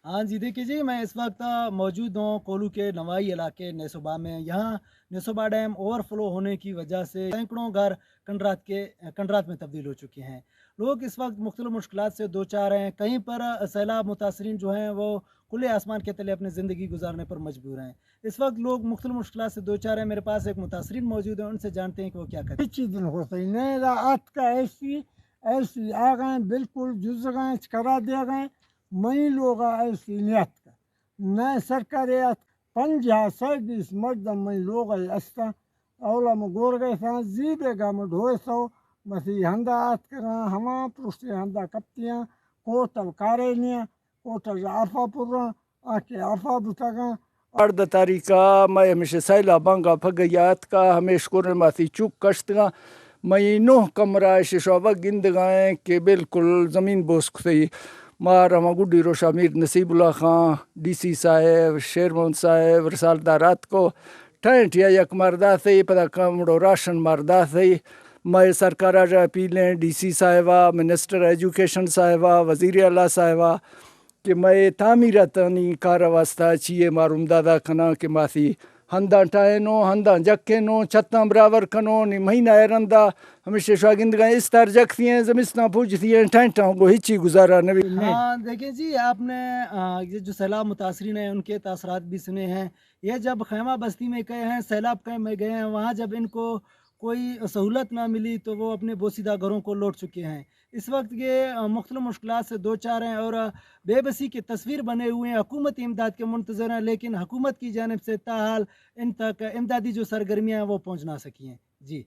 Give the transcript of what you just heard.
हाँ जी, देखिए जी, मैं इस वक्त मौजूद हूँ कोल्लू के नवाई इलाके नेसोबा में। यहाँ नेसोबा डैम ओवरफ्लो होने की वजह से सैकड़ों घर कंडरात में तब्दील हो चुके हैं। लोग इस वक्त मुख्तलिफ मुश्किलात से दो चार हैं। कहीं पर सैलाब मुतासरीन जो हैं वो खुले आसमान के तले अपनी ज़िंदगी गुजारने पर मजबूर हैं। इस वक्त लोग मुख्तलिफ मुश्किलात से दो चार हैं। मेरे पास एक मुतासरीन मौजूद है, उनसे जानते हैं कि वो क्या कहते हैं। Hiç idin Hüseyin. Ne da atka ऐसी आ गए बिल्कुल जुज गए करा दिया गए मई लोग ऐसी नियत का न सरकारी पंजा सर्दिस मर्दम मई लोग अस्ता औला में गोर गए सा जीबेगा में ढोए सो मसी हंदा आत करा हमा पुरुष हंदा कप्तियां कोटल कारेनिया कोटल आफा पुरा आके आफा बुतागा अर्द तारीका मैं हमेशा सैला बंगा फगयात का हमेश कोर माथी चुक कश्तगा मैं नोह कमरा शिशोबा गिंद गए कि बिल्कुल ज़मीन बोस्क थी मार हम गुड्डी रोशा मीर नसीबुल्ला खां डीसी साहेब शेरमोहन साहेब रसालदारात को ठंड या यक मरदा थे पता कमड़ो राशन मरदा थे मैं सरकार अपीलें डीसी साहिबा मिनिस्टर एजुकेशन साहिबा वज़ीर आला साहिबा कि मैं तामीरतनी कार वास्ता चाहिए मारूम दादा खना कि मासी हंदा टायनो हंदा जक्केनो छत्ता बराबर कनो नि महीना एरंदा हमेशा शागिंद गए इस तार जखती हैं जमिस्ता पूछती हैं टेंटा को हिची गुजारा नबी ने। हाँ, देखिए जी, आपने ये जो सैलाब मुतासरीन हैं उनके तासरात भी सुने हैं। ये जब खैमा बस्ती में गए हैं, सैलाब कैंप में गए हैं, वहाँ जब इनको कोई सहूलत ना मिली तो वो अपने बोसीदा घरों को लौट चुके हैं। इस वक्त ये मुख्तलिफ मुश्किलात से दो चार हैं और बेबसी की तस्वीर बने हुए हैं। हुकूमती इमदाद के मुंतज़र हैं, लेकिन हुकूमत की जानिब से ताहाल इन तक इमदादी जो सरगर्मियाँ हैं वो पहुँच ना सकी हैं। जी।